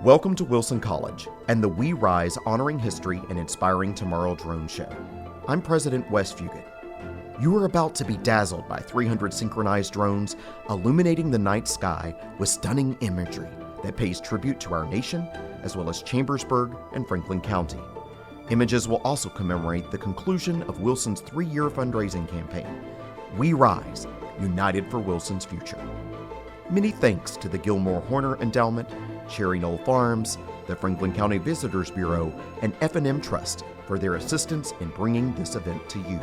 Welcome to Wilson College and the We Rise Honoring History and Inspiring Tomorrow Drone Show. I'm President Wes Fugit. You are about to be dazzled by 300 synchronized drones illuminating the night sky with stunning imagery that pays tribute to our nation, as well as Chambersburg and Franklin County. Images will also commemorate the conclusion of Wilson's 3-year fundraising campaign, We Rise, United for Wilson's Future. Many thanks to the Gilmore Horner Endowment, Cherry Knoll Farms, the Franklin County Visitors Bureau, and F&M Trust for their assistance in bringing this event to you.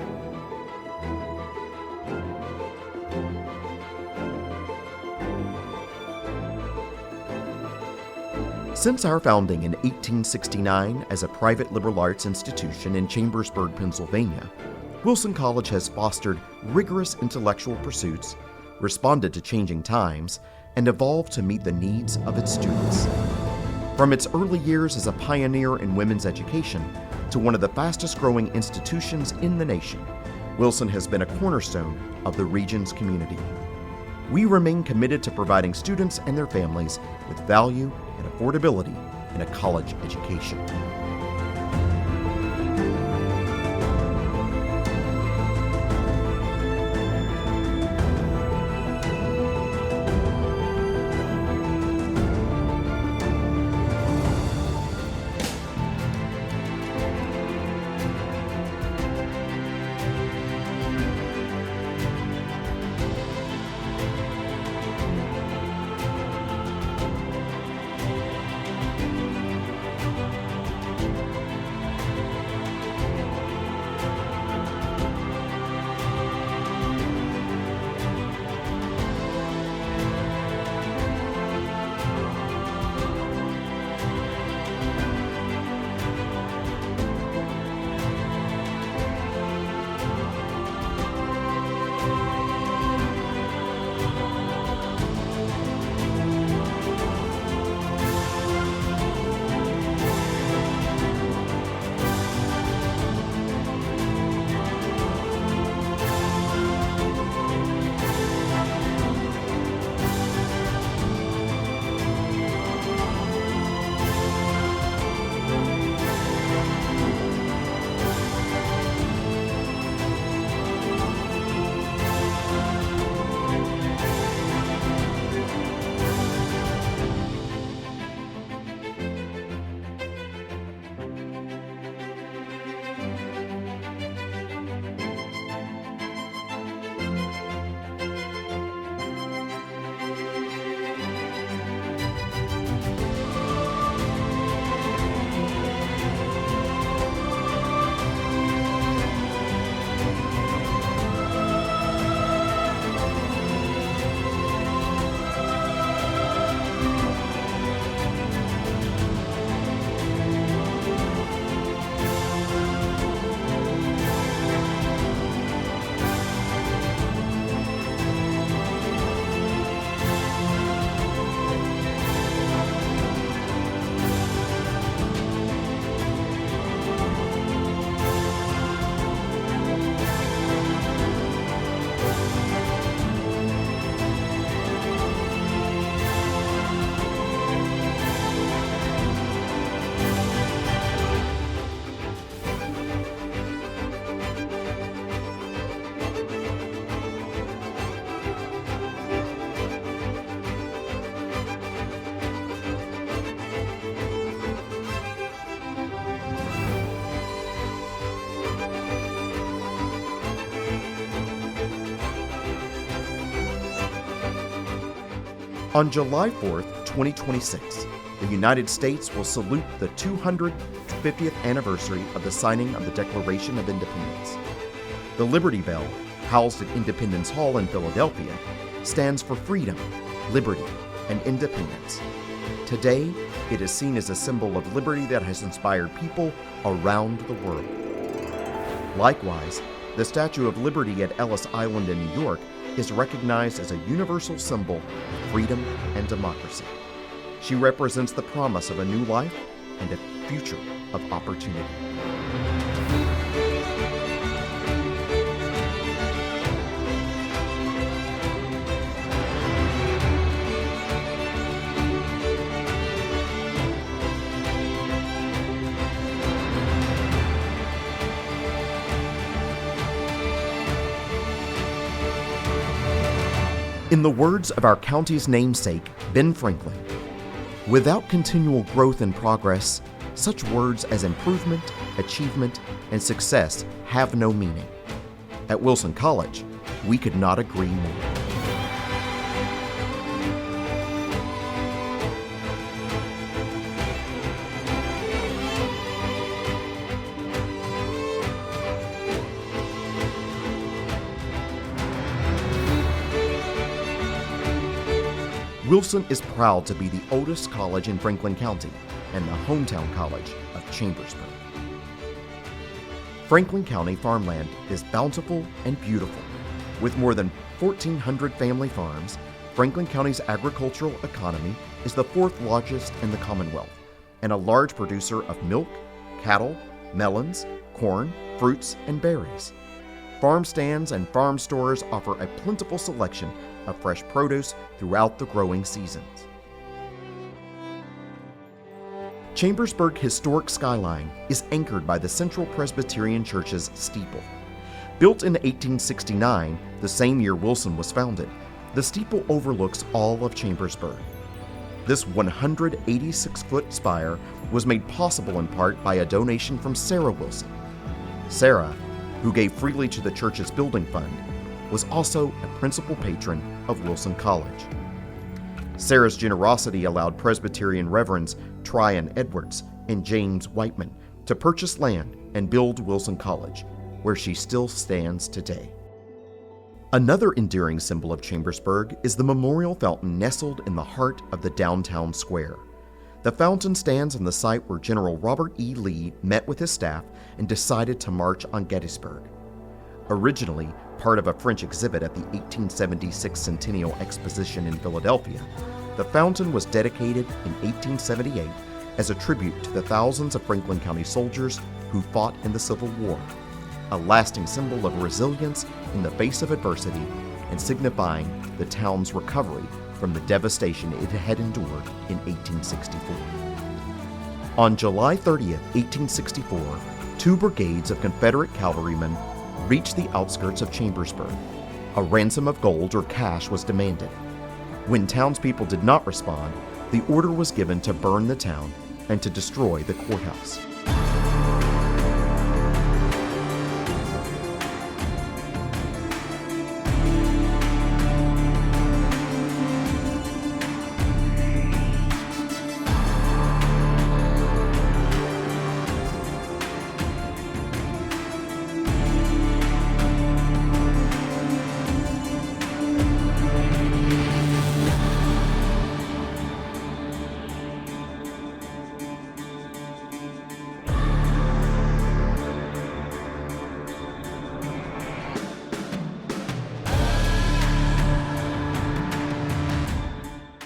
Since our founding in 1869 as a private liberal arts institution in Chambersburg, Pennsylvania, Wilson College has fostered rigorous intellectual pursuits, responded to changing times, and evolved to meet the needs of its students. From its early years as a pioneer in women's education to one of the fastest-growing institutions in the nation, Wilson has been a cornerstone of the region's community. We remain committed to providing students and their families with value and affordability in a college education. On July 4th, 2026, the United States will salute the 250th anniversary of the signing of the Declaration of Independence. The Liberty Bell, housed at Independence Hall in Philadelphia, stands for freedom, liberty, and independence. Today, it is seen as a symbol of liberty that has inspired people around the world. Likewise, the Statue of Liberty at Ellis Island in New York is recognized as a universal symbol of freedom and democracy. She represents the promise of a new life and a future of opportunity. In the words of our county's namesake, Ben Franklin, without continual growth and progress, such words as improvement, achievement, and success have no meaning. At Wilson College, we could not agree more. Wilson is proud to be the oldest college in Franklin County and the hometown college of Chambersburg. Franklin County farmland is bountiful and beautiful. With more than 1,400 family farms, Franklin County's agricultural economy is the fourth largest in the Commonwealth and a large producer of milk, cattle, melons, corn, fruits, and berries. Farm stands and farm stores offer a plentiful selection of fresh produce throughout the growing seasons. Chambersburg historic skyline is anchored by the Central Presbyterian Church's steeple. Built in 1869, the same year Wilson was founded, the steeple overlooks all of Chambersburg. This 186-foot spire was made possible in part by a donation from Sarah Wilson. Sarah, who gave freely to the church's building fund, was also a principal patron of Wilson College. Sarah's generosity allowed Presbyterian Reverends Tryon Edwards and James Whiteman to purchase land and build Wilson College, where she still stands today. Another enduring symbol of Chambersburg is the memorial fountain nestled in the heart of the downtown square. The fountain stands on the site where General Robert E. Lee met with his staff and decided to march on Gettysburg. Originally part of a French exhibit at the 1876 Centennial Exposition in Philadelphia, the fountain was dedicated in 1878 as a tribute to the thousands of Franklin County soldiers who fought in the Civil War, a lasting symbol of resilience in the face of adversity and signifying the town's recovery from the devastation it had endured in 1864. On July 30th, 1864, 2 brigades of Confederate cavalrymen reached the outskirts of Chambersburg. A ransom of gold or cash was demanded. When townspeople did not respond, the order was given to burn the town and to destroy the courthouse.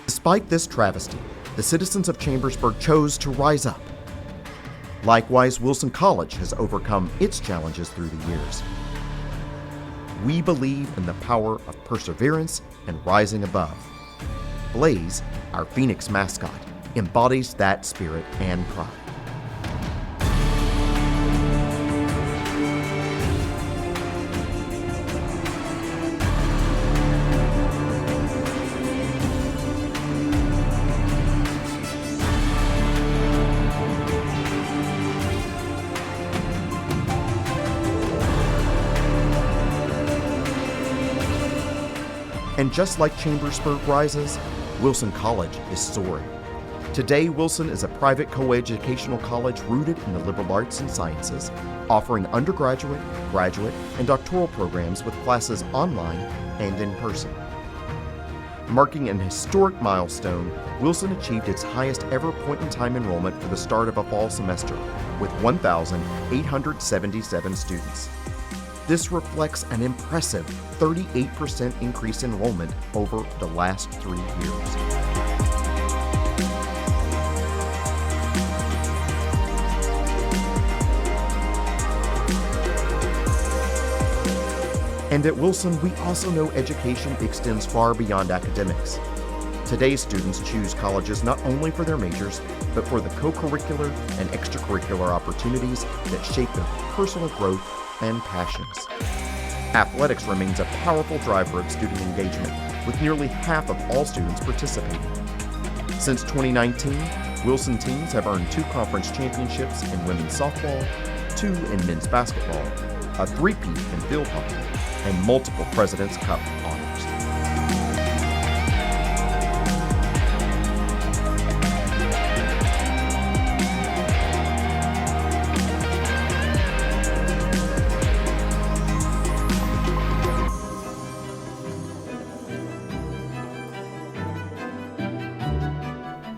Despite this travesty, the citizens of Chambersburg chose to rise up. Likewise, Wilson College has overcome its challenges through the years. We believe in the power of perseverance and rising above. Blaze, our Phoenix mascot, embodies that spirit and pride. And just like Chambersburg rises, Wilson College is soaring. Today, Wilson is a private coeducational college rooted in the liberal arts and sciences, offering undergraduate, graduate, and doctoral programs with classes online and in person. Marking an historic milestone, Wilson achieved its highest ever point-in-time enrollment for the start of a fall semester, with 1,877 students. This reflects an impressive 38% increase in enrollment over the last 3 years. And at Wilson, we also know education extends far beyond academics. Today's students choose colleges not only for their majors, but for the co-curricular and extracurricular opportunities that shape their personal growth and passions. Athletics remains a powerful driver of student engagement, with nearly half of all students participating. Since 2019, Wilson teams have earned 2 conference championships in women's softball, 2 in men's basketball, a 3-peat in field hockey, and multiple President's Cup honors.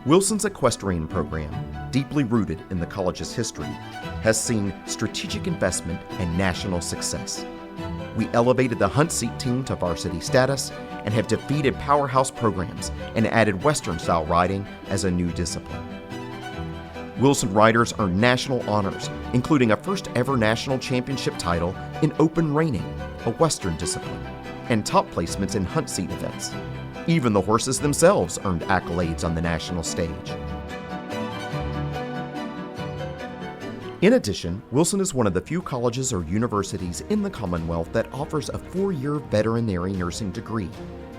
Wilson's equestrian program, deeply rooted in the college's history, has seen strategic investment and national success. We elevated the hunt seat team to varsity status and have defeated powerhouse programs and added Western-style riding as a new discipline. Wilson riders earned national honors, including a first-ever national championship title in open reining, a Western discipline, and top placements in hunt seat events. Even the horses themselves earned accolades on the national stage. In addition, Wilson is one of the few colleges or universities in the Commonwealth that offers a 4-year veterinary nursing degree,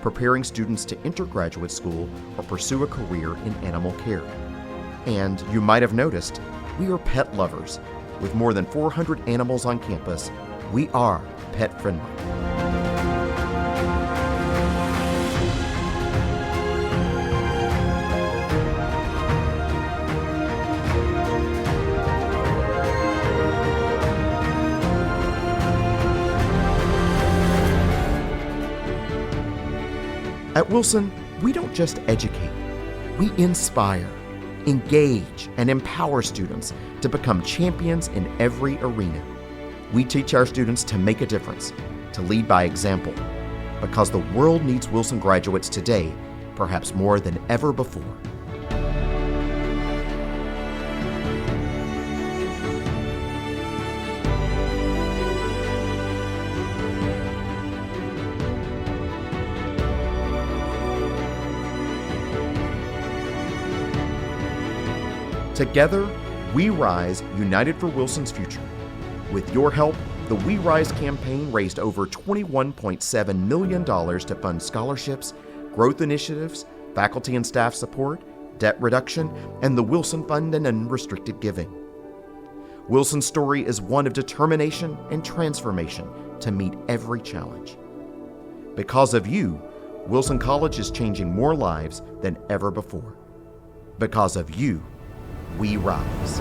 preparing students to enter graduate school or pursue a career in animal care. And you might have noticed, we are pet lovers. With more than 400 animals on campus, we are pet friendly. At Wilson, we don't just educate, we inspire, engage, and empower students to become champions in every arena. We teach our students to make a difference, to lead by example, because the world needs Wilson graduates today, perhaps more than ever before. Together, we rise, united for Wilson's future. With your help, the We Rise campaign raised over $21.7 million to fund scholarships, growth initiatives, faculty and staff support, debt reduction, and the Wilson Fund and unrestricted giving. Wilson's story is one of determination and transformation to meet every challenge. Because of you, Wilson College is changing more lives than ever before. Because of you, we rise.